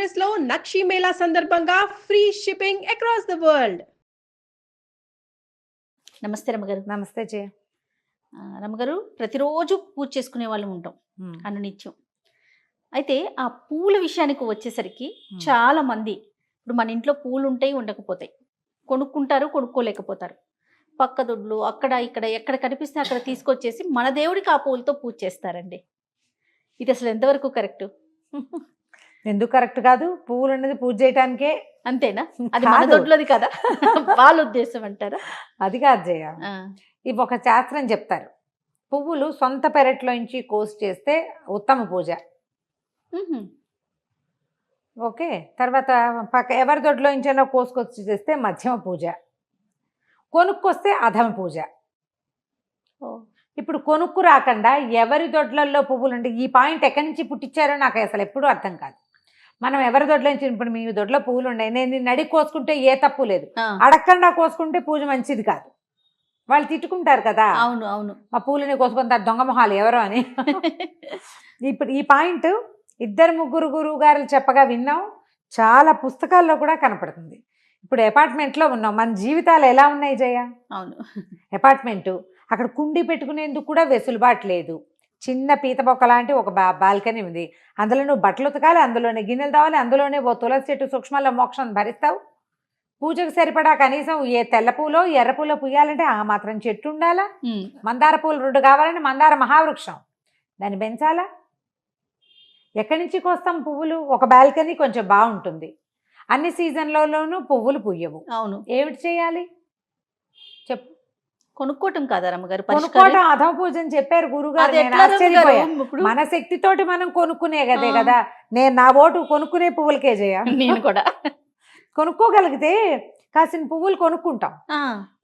Address లో నక్షి మేళా సందర్భంగా free shipping across the world. నమస్తే రమ్మగారు. నమస్తే జయ. రమ్మగారు, ప్రతిరోజు పూజ చేసుకునే వాళ్ళం ఉంటాం అనునిత్యం. అయితే ఆ పూల విషయానికి వచ్చేసరికి చాలా మంది ఇప్పుడు మన ఇంట్లో పూలు ఉంటాయి, ఉండకపోతాయి, కొనుక్కుంటారు, కొనుక్కోలేకపోతారు. పక్క దొడ్లు అక్కడ ఇక్కడ ఎక్కడ కనిపిస్తే అక్కడ తీసుకొచ్చేసి మన దేవుడికి ఆ పూలతో పూజ చేస్తారండి. ఇది అసలు ఎంతవరకు కరెక్ట్? ఎందుకు కరెక్ట్ కాదు? పువ్వులు అనేది పూజ చేయడానికే. అంతేనా? అది మన దొడ్లోది కదా వాళ్ళ ఉద్దేశం అంటారా? అది కాదు జయ. ఇవి ఒక శాస్త్రం చెప్తారు, పువ్వులు సొంత పెరట్లో నుంచి కోసి చేస్తే ఉత్తమ పూజ. ఓకే, తర్వాత పక్క ఎవరి దొడ్లో నుంచైనా కోసుకొచ్చి చేస్తే మధ్యమ పూజ, కొనుక్కొస్తే అధమ పూజ. ఇప్పుడు కొనుక్కు రాకుండా ఎవరి దొడ్లలో పువ్వులు ఉంటే ఈ పాయింట్ ఎక్కడి నుంచి పుట్టించారో నాకు అసలు ఎప్పుడూ అర్థం కాదు. మనం ఎవరి దొడ్లో నుంచి, ఇప్పుడు మీ దొడ్లో పువ్వులు ఉన్నాయి, నేను నిన్ను అడిగి కోసుకుంటే ఏ తప్పు లేదు, అడగకుండా కోసుకుంటే పూజ మంచిది కాదు. వాళ్ళు తిట్టుకుంటారు కదా, అవును అవును, మా పూలని కోసుకుంటారు దొంగ మొహాలు ఎవరో అని. ఇప్పుడు ఈ పాయింట్ ఇద్దరు ముగ్గురు గురువు గారు చెప్పగా విన్నాం, చాలా పుస్తకాల్లో కూడా కనపడుతుంది. ఇప్పుడు అపార్ట్మెంట్లో ఉన్నాం, మన జీవితాలు ఎలా ఉన్నాయి జయ? అవును, అపార్ట్మెంటు అక్కడ కుండీ పెట్టుకునేందుకు కూడా వెసులుబాటు లేదు. చిన్న పీత బొక్క లాంటి ఒక బాల్కనీ ఉంది, అందులో నువ్వు బట్టలు ఉతకాలి, అందులోనే గిన్నెలు తావాలి, అందులోనే ఓ తులసి చెట్టు సూక్ష్మాల్లో మోక్షం భరిస్తావు. పూజకు సరిపడా కనీసం ఏ తెల్ల పూలో ఎర్ర పూలో పూయాలంటే ఆ మాత్రం చెట్టు ఉండాలా? మందార పూలు 2 కావాలంటే మందార మహావృక్షం, దాన్ని పెంచాలా? ఎక్కడి నుంచి కోస్తాం పువ్వులు? ఒక బాల్కనీ కొంచెం బాగుంటుంది, అన్ని సీజన్లలోనూ పువ్వులు పూయవు. అవును, ఏమిటి చేయాలి చెప్పు? కొనుక్కోవటం కాదా రమ్మగారు? కొనుక్కోవటం అధమ పూజ అని చెప్పారు గురుగారు. నేను ఆశ్చర్యపోయా. మన శక్తితోటి మనం కొనుక్కునే కదే కదా. నేను నా ఓటు కొనుక్కునే పువ్వులకే చేయ. నేను కూడా కొనుక్కోగలిగితే కాసిన పువ్వులు కొనుక్కుంటాం,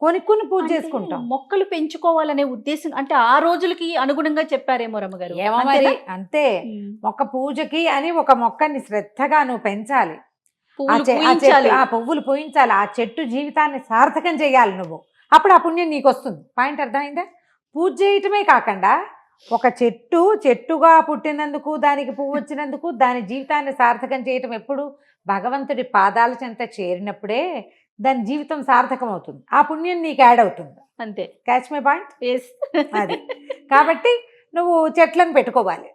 కొనుక్కుని పూజ చేసుకుంటాం. మొక్కలు పెంచుకోవాలనే ఉద్దేశం అంటే ఆ రోజులకి అనుగుణంగా చెప్పారేమో రమ్మగారు. ఏమో మరి, అంతే. మొక్క పూజకి అని ఒక మొక్కని శ్రద్ధగా నువ్వు పెంచాలి, ఆ పువ్వులు పూయించాలి, ఆ చెట్టు జీవితాన్ని సార్థకం చేయాలి నువ్వు. అప్పుడు ఆ పుణ్యం నీకు వస్తుంది. పాయింట్ అర్థమైందా? పూజ చేయటమే కాకుండా ఒక చెట్టుగా పుట్టినందుకు, దానికి పువ్వు వచ్చినందుకు, దాని జీవితాన్ని సార్థకం చేయటం ఎప్పుడు? భగవంతుడి పాదాల చెంత చేరినప్పుడే దాని జీవితం సార్థకం అవుతుంది, ఆ పుణ్యం నీకు యాడ్ అవుతుంది. అంతే. Catch my point? అది కాబట్టి నువ్వు చెట్లను పెట్టుకోవాలి.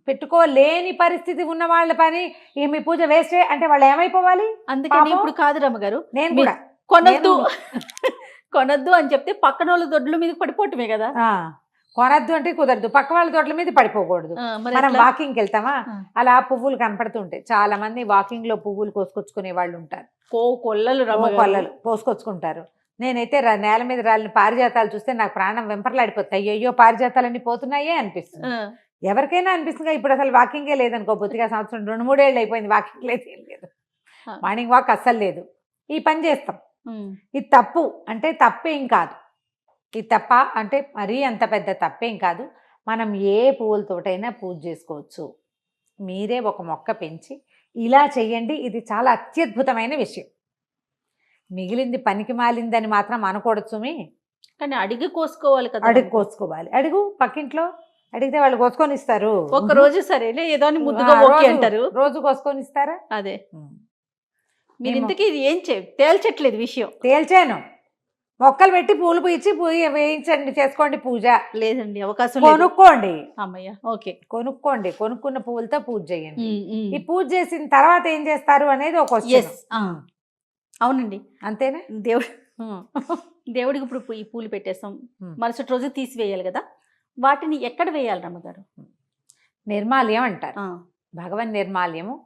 పెట్టుకోలేని పరిస్థితి ఉన్న వాళ్ళ పని మీ పూజ వేస్టే అంటే వాళ్ళు ఏమైపోవాలి? అందుకని ఇప్పుడు కాదు రమ్మగారు, నేను కూడా కొనొద్దు అని చెప్తే పక్కన వాళ్ళ దొడ్ల మీద పడిపోవటమే కదా. కొనద్దు అంటే కుదరదు, పక్క వాళ్ళ తోటల మీద పడిపోకూడదు. మనం వాకింగ్కి వెళ్తామా, అలా పువ్వులు కనపడుతుంటాయి. చాలా మంది వాకింగ్ లో పువ్వులు కోసుకొచ్చుకునే వాళ్ళు ఉంటారు, కొల్లలు పోసుకొచ్చుకుంటారు. నేనైతే నేల మీద రాలిన పారిజాతాలు చూస్తే నాకు ప్రాణం వెంపర్లాడిపోతాయి. అయ్యో పారిజాతాలన్నీ పోతున్నాయే అనిపిస్తుంది. ఎవరికైనా అనిపిస్తుంది. ఇప్పుడు అసలు వాకింగే లేదనుకో, బొత్తిగా సంవత్సరం 2-3 ఏళ్ళు అయిపోయింది వాకింగ్ లేదు, ఏం లేదు, మార్నింగ్ వాక్ అస్సలు లేదు. ఈ పని చేస్తాం. ఇది తప్పు అంటే తప్పేం కాదు, ఇది తప్ప అంటే మరీ అంత పెద్ద తప్పేం కాదు. మనం ఏ పువ్వులతోటైనా పూజ చేసుకోవచ్చు. మీరే ఒక మొక్క పెంచి ఇలా చెయ్యండి, ఇది చాలా అత్యద్భుతమైన విషయం. మిగిలింది పనికి మాలిందని మాత్రం అనకూడదు సుమి. కానీ అడిగి కోసుకోవాలి కదా. అడిగి కోసుకోవాలి, అడుగు, పక్కింట్లో అడిగితే వాళ్ళు కోసుకొని ఇస్తారు. ఒక రోజు సరేలే ఏదో ముద్దుగా అంటారు, రోజు కోసుకొని ఇస్తారా? అదే. మీరు ఇంతకీ ఇది ఏం తేల్చట్లేదు విషయం. తేల్చాను, మొక్కలు పెట్టి పూలు పూయించి వేయించండి, చేసుకోండి పూజ. లేదండి, అవకాశం కొనుక్కోండి. అమ్మయ్య, ఓకే, కొనుక్కోండి, కొనుక్కున్న పువ్వులతో పూజ చేయండి. ఈ పూజ చేసిన తర్వాత ఏం చేస్తారు అనేది ఒక క్వశ్చన్. అవునండి, అంతేనా? దేవుడికి ఇప్పుడు ఈ పూలు పెట్టేస్తాం, మరుసటి రోజు తీసివేయాలి కదా, వాటిని ఎక్కడ వేయాలి రమ్మగారు? నిర్మాల్యం అంటారు. భగవన్ నిర్మాల్యము,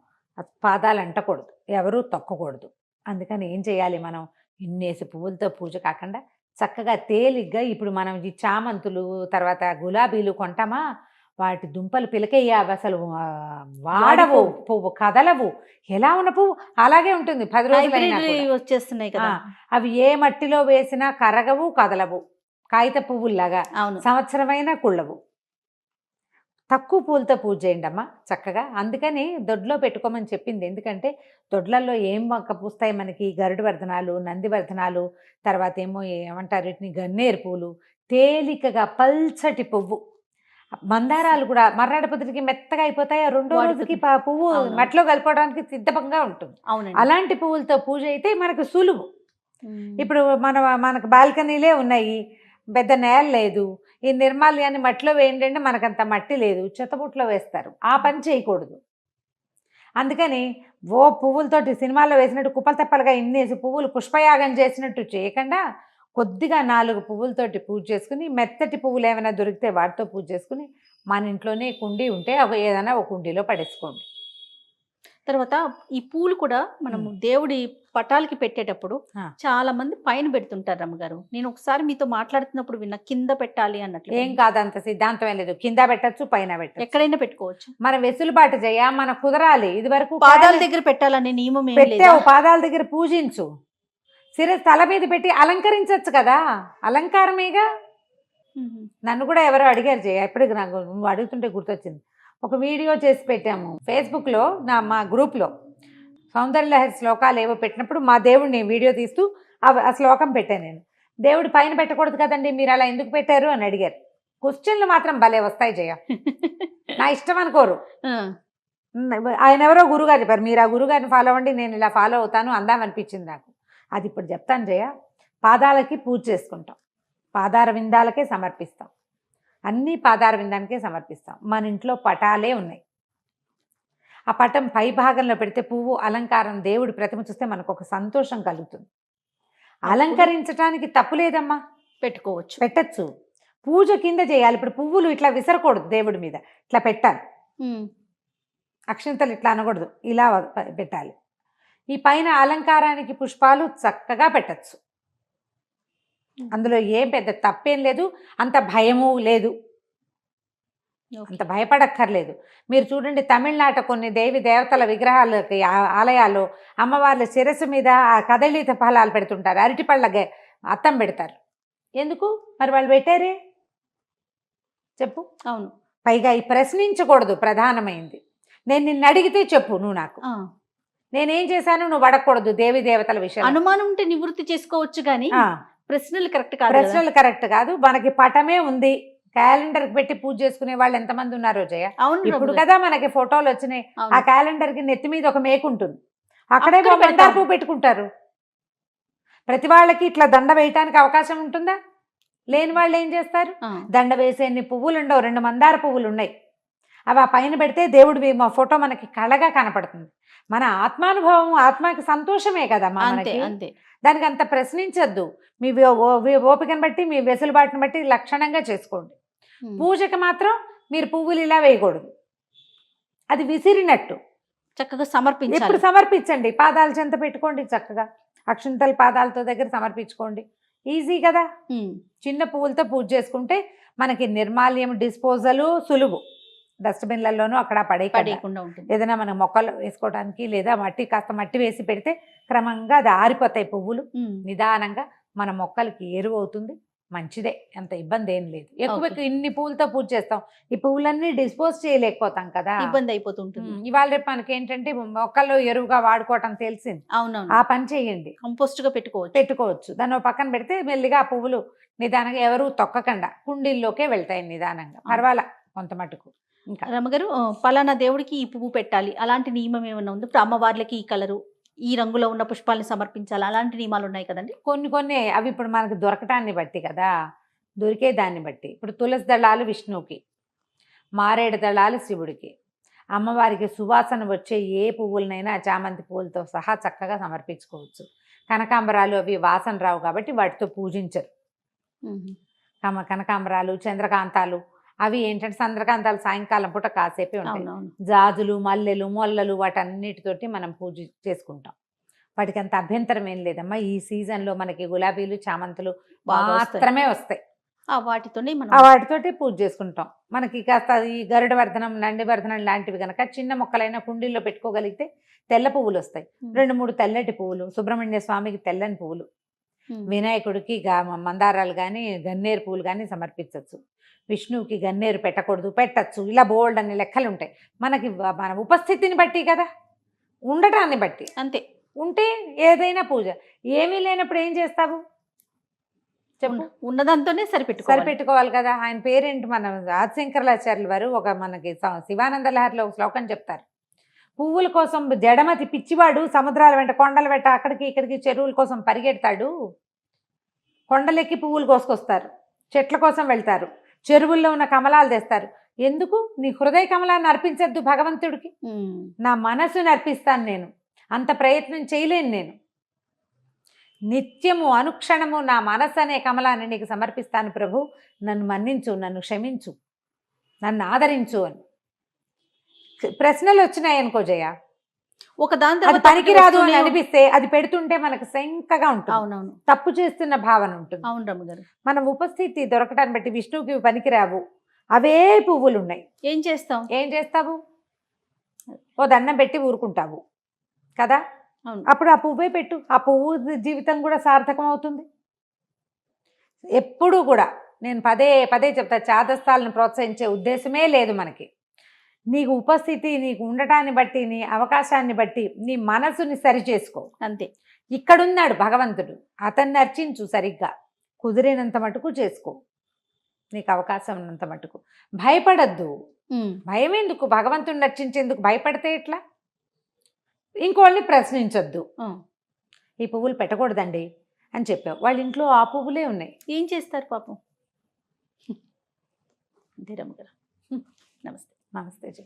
పాదాలు అంటకూడదు, ఎవరూ తొక్కకూడదు. అందుకని ఏం చేయాలి మనం? ఇన్నేసి పువ్వులతో పూజ కాకుండా చక్కగా తేలిగ్గా, ఇప్పుడు మనం ఈ చామంతులు తర్వాత గులాబీలు కొంటామా, వాటి దుంపలు పిలకయ్యావి, అసలు వాడవు, పువ్వు కదలవు. ఎలా ఉన్న పువ్వు అలాగే ఉంటుంది 10 రోజులైనా వచ్చేస్తున్నాయి కదా. అవి ఏ మట్టిలో వేసినా కరగవు, కదలవు, కాగిత పువ్వుల్లాగా సంవత్సరమైనా కుళ్ళవు. తక్కువ పూలతో పూజ చేయండి అమ్మా చక్కగా. అందుకని దొడ్లో పెట్టుకోమని చెప్పింది. ఎందుకంటే దొడ్లలో ఏం మొక్క పూస్తాయి మనకి? గరుడు వర్ధనాలు, నందివర్ధనాలు, తర్వాత ఏమో ఏమంటారు వీటిని, గన్నేరు పూలు, తేలికగా పల్చటి పువ్వు. మందారాలు కూడా మర్నాడు పొద్దుటికి మెత్తగా అయిపోతాయి, రెండో రోజుకి పువ్వు అవును. మట్టిలో కలిపడానికి సిద్ధంగా ఉంటుంది. అవునండి. అలాంటి పువ్వులతో పూజ అయితే మనకు సులువు. ఇప్పుడు మనకు బాల్కనీలే ఉన్నాయి, పెద్ద నేల లేదు, ఈ నిర్మాల్యాన్ని మట్టిలో వేయండి అంటే మనకంత మట్టి లేదు, చెత్తబుట్లో వేస్తారు. ఆ పని చేయకూడదు. అందుకని పువ్వులతోటి సినిమాల్లో వేసినట్టు కుప్పలు తెప్పలుగా ఇన్నేసి పువ్వులు పుష్పయాగం చేసినట్టు చేయకుండా కొద్దిగా 4 పువ్వులతోటి పూజ చేసుకుని, మెత్తటి పువ్వులు ఏమైనా దొరికితే వాటితో పూజ చేసుకుని, మన ఇంట్లోనే కుండీ ఉంటే ఏదైనా ఒక కుండీలో పడేసుకోండి. తర్వాత ఈ పూలు కూడా మనము దేవుడి పటాలకి పెట్టేటప్పుడు చాలా మంది పైన పెడుతుంటారు రమ్మగారు. నేను ఒకసారి మీతో మాట్లాడుతున్నప్పుడు విన్నా కింద పెట్టాలి అన్నట్లు. ఏం కాదు, అంత సిద్ధాంతం ఏం లేదు. కింద పెట్టచ్చు, పైన పెట్టచ్చు, ఎక్కడైనా పెట్టుకోవచ్చు. మన వెసులుబాటు చేయ, మన కుదరాలి. ఇది వరకు పాదాల దగ్గర పెట్టాలనే నియమం ఏం లేదు. పెట్టావు, పాదాల దగ్గర పూజించు, శిరస్సు తల మీద పెట్టి అలంకరించచ్చు కదా, అలంకారమేగా. నన్ను కూడా ఎవరో అడిగారు చేయ, ఎప్పటికి నాకు నువ్వు అడుగుతుంటే గుర్తొచ్చింది. ఒక వీడియో చేసి పెట్టాము ఫేస్బుక్లో, మా గ్రూప్లో సౌందర్యలహరి శ్లోకాలు ఏవో పెట్టినప్పుడు మా దేవుడిని వీడియో తీస్తూ ఆ శ్లోకం పెట్టాను నేను. దేవుడి పైన పెట్టకూడదు కదండి, మీరు అలా ఎందుకు పెట్టారు అని అడిగారు. క్వశ్చన్లు మాత్రం భలే వస్తాయి జయ, నా ఇష్టం అనుకోరు. ఆయన ఎవరో గురుగారు చెప్పారు, మీరు ఆ గురుగారిని ఫాలో అవ్వండి, నేను ఇలా ఫాలో అవుతాను అందామనిపించింది నాకు. అది ఇప్పుడు చెప్తాను జయ. పాదాలకి పూజ చేసుకుంటాం, పాదార విందాలకే సమర్పిస్తాం, అన్నీ పాదార విందానికే సమర్పిస్తాం. మన ఇంట్లో పటాలే ఉన్నాయి, ఆ పటం పై భాగంలో పెడితే పువ్వు అలంకారం, దేవుడి ప్రతిమ చూస్తే మనకు ఒక సంతోషం కలుగుతుంది. అలంకరించడానికి తప్పు లేదమ్మా, పెట్టుకోవచ్చు, పెట్టచ్చు. పూజ కింద చేయాలి. ఇప్పుడు పువ్వులు ఇట్లా విసరకూడదు, దేవుడి మీద ఇట్లా పెట్టాలి, అక్షంతలు ఇట్లా అనకూడదు, ఇలా పెట్టాలి. ఈ పైన అలంకారానికి పుష్పాలు చక్కగా పెట్టచ్చు, అందులో ఏం పెద్ద తప్పేం లేదు, అంత భయము లేదు, అంత భయపడక్కర్లేదు. మీరు చూడండి, తమిళనాట కొన్ని దేవతల విగ్రహాలకి ఆలయాల్లో అమ్మవార్ల శిరస్సు మీద ఆ కదళిత ఫలాలు పెడుతుంటారు, అరటిపళ్ళ అద్దం పెడతారు. ఎందుకు మరి వాళ్ళు పెట్టారే చెప్పు? అవును. పైగా ఈ ప్రశ్నించకూడదు, ప్రధానమైంది. నేను నిన్ను అడిగితే చెప్పు, నువ్వు నాకు నేనేం చేశాను నువ్వు అడగకూడదు. దేవి దేవతల విషయం అనుమానం ఉంటే నివృత్తి చేసుకోవచ్చు, కానీ ప్రశ్నలు కరెక్ట్ కాదు. ప్రశ్నలు కరెక్ట్ కాదు. మనకి పటమే ఉంది, క్యాలెండర్ పెట్టి పూజ చేసుకునే వాళ్ళు ఎంతమంది ఉన్నారో జయ. ఇప్పుడు కదా మనకి ఫోటోలు వచ్చినాయి, ఆ క్యాలెండర్ కి నెత్తి మీద ఒక మేకు ఉంటుంది, అక్కడే మందార పువ్వు పెట్టుకుంటారు. ప్రతి వాళ్ళకి ఇట్లా దండ వేయటానికి అవకాశం ఉంటుందా? లేని వాళ్ళు ఏం చేస్తారు, దండ వేసే పువ్వులు ఉండవు, 2 మందార పువ్వులు ఉన్నాయి, అవి ఆ పైన పెడితే దేవుడి మా ఫోటో మనకి కళగా కనపడుతుంది. మన ఆత్మానుభవం, ఆత్మకి సంతోషమే కదా మనకి. దానికి అంత ప్రశ్నించద్దు. మీ ఓపికను బట్టి, మీ వెసులుబాటుని బట్టి లక్షణంగా చేసుకోండి. పూజకి మాత్రం మీరు పువ్వులు ఇలా వేయకూడదు, అది విసిరినట్టు. చక్కగా సమర్పించాలి. ఇప్పుడు సమర్పించండి, పాదాల చెంత పెట్టుకోండి, చక్కగా అక్షంతల పాదాలతో దగ్గర సమర్పించుకోండి, ఈజీ కదా. చిన్న పువ్వులతో పూజ చేసుకుంటే మనకి నిర్మాల్యం డిస్పోజల్ సులువు. డస్ట్బిన్లలోనూ అక్కడ పడేయకుండా ఉంటుంది. ఏదైనా మనం మొక్కలు వేసుకోవడానికి లేదా కాస్త మట్టి వేసి పెడితే క్రమంగా అది ఆరిపోతాయి పువ్వులు. నిదానంగా మన మొక్కలకి ఎరువు అవుతుంది, మంచిదే, అంత ఇబ్బంది ఏం లేదు. ఎక్కువ ఇన్ని పువ్వులతో పూజ చేస్తాం, ఈ పువ్వులన్నీ డిస్పోజ్ చేయలేకపోతాం కదా, ఇబ్బంది అయిపోతుంటుంది. ఇవాళ రేపు మనకి ఏంటంటే మొక్కల్లో ఎరువుగా వాడుకోవటం తెలిసింది. ఆ పని చేయండి, కంపోస్ట్ గా పెట్టుకోవచ్చు. దాన్ని పక్కన పెడితే మెల్లిగా ఆ పువ్వులు నిదానంగా ఎవరు తొక్కకుండా కుండీల్లోకే వెళ్తాయి నిదానంగా, పర్వాలా కొంత మటుకు. ఇంకా రమ్మగారు, పలానా దేవుడికి ఈ పువ్వు పెట్టాలి అలాంటి నియమం ఏమన్నా ఉంది? ఇప్పుడు అమ్మవార్లకి ఈ కలరు, ఈ రంగులో ఉన్న పుష్పాలను సమర్పించాలి, అలాంటి నియమాలు ఉన్నాయి కదండి? కొన్ని అవి ఇప్పుడు మనకి దొరకటాన్ని బట్టి కదా, దొరికే దాన్ని బట్టి. ఇప్పుడు తులసి దళాలు విష్ణువుకి, మారేడు దళాలు శివుడికి, అమ్మవారికి సువాసన వచ్చే ఏ పువ్వులనైనా చామంతి పువ్వులతో సహా చక్కగా సమర్పించుకోవచ్చు. కనకాంబరాలు అవి వాసన రావు కాబట్టి వాటితో పూజించరు. కనకాంబరాలు, చంద్రకాంతాలు అవి ఏంటంటే చంద్రకాంతాలు సాయంకాలం పూట కాసేపే ఉంటాయి. జాజులు, మల్లెలు, మొల్లలు వాటన్నిటితోటి మనం పూజ చేసుకుంటాం. వాటికి అంత అభ్యంతరం ఏం లేదమ్మా. ఈ సీజన్లో మనకి గులాబీలు, చామంతులు మాత్రమే వస్తాయి, వాటితోటి పూజ చేసుకుంటాం. మనకి కాస్త ఈ గరుడ వర్ధనం, నంది వర్ధనం లాంటివి కనుక చిన్న మొక్కలైనా కుండీల్లో పెట్టుకోగలిగితే తెల్ల పువ్వులు వస్తాయి. 2-3 తెల్లటి పువ్వులు, సుబ్రహ్మణ్య స్వామికి తెల్లని పువ్వులు, వినాయకుడికి మందారాలు కానీ గన్నేరు పువ్వులు కానీ సమర్పించవచ్చు. విష్ణువుకి గన్నేరు పెట్టకూడదు, పెట్టచ్చు. ఇలా బోల్డ్ అనే లెక్కలు ఉంటాయి. మనకి మన ఉపస్థితిని బట్టి కదా, ఉండటాన్ని బట్టి. అంతే. ఉంటే ఏదైనా పూజ. ఏమీ లేనప్పుడు ఏం చేస్తావు చెప్పు. ఉన్నదాంతోనే సరిపెట్టుకోవాలి. సరిపెట్టుకోవాలి కదా. ఆయన పేరేంటి, మన ఆదిశంకరాచార్యుల వారు ఒక మనకి శివానంద లహరిలో ఒక శ్లోకం చెప్తారు. పువ్వుల కోసం జడమతి పిచ్చివాడు సముద్రాల వెంట కొండల వెంట అక్కడికి ఇక్కడికి చెరువుల కోసం పరిగెడతాడు. కొండలెక్కి పువ్వులు కోసుకొస్తారు, చెట్ల కోసం వెళ్తారు, చెరువుల్లో ఉన్న కమలాలు తెస్తారు. ఎందుకు? నీ హృదయ కమలాన్ని అర్పించద్దు భగవంతుడికి? నా మనసుని అర్పిస్తాను నేను, అంత ప్రయత్నం చేయలేను నేను. నిత్యము అనుక్షణము నా మనసు అనే కమలాన్ని నీకు సమర్పిస్తాను ప్రభు, నన్ను మన్నించు, నన్ను క్షమించు, నన్ను ఆదరించు అని. ప్రశ్నలు వచ్చినాయి అనుకో జయ, ఒక దాని అది పనికిరాదు అని అనిపిస్తే అది పెడుతుంటే మనకు శంకగా ఉంటుంది. అవునవును, తప్పు చేస్తున్న భావన ఉంటుంది. అవును రమ్మగారు. మనం ఉపస్థితి దొరకటాన్ని బట్టి విష్ణువుకి పనికిరావు అవే పువ్వులు ఉన్నాయి. ఏం చేస్తాం? ఏం చేస్తావు? ఓ దండం పెట్టి ఊరుకుంటావు కదా. అప్పుడు ఆ పువ్వే పెట్టు, ఆ పువ్వు జీవితం కూడా సార్థకం అవుతుంది. ఎప్పుడూ కూడా నేను పదే పదే చెప్తా, చాదస్తాలను ప్రోత్సహించే ఉద్దేశమే లేదు మనకి. నీకు ఉపస్థితి, నీకు ఉండటాన్ని బట్టి, నీ అవకాశాన్ని బట్టి నీ మనసుని సరి చేసుకో అంతే. ఇక్కడున్నాడు భగవంతుడు, అతన్ని అర్చించు సరిగ్గా, కుదిరినంత మటుకు చేసుకో, నీకు అవకాశం ఉన్నంత మటుకు. భయపడద్దు. భయం ఎందుకు? భగవంతుడిని రక్షించేందుకు భయపడితే ఎట్లా? ఇంకోళ్ళని ప్రశ్నించొద్దు. ఈ పువ్వులు పెట్టకూడదండి అని చెప్పావు, వాళ్ళ ఇంట్లో ఆ పువ్వులే ఉన్నాయి, ఏం చేస్తారు పాపం. అంతే రమ్మగారు. నమస్తే. నమస్తే జీ.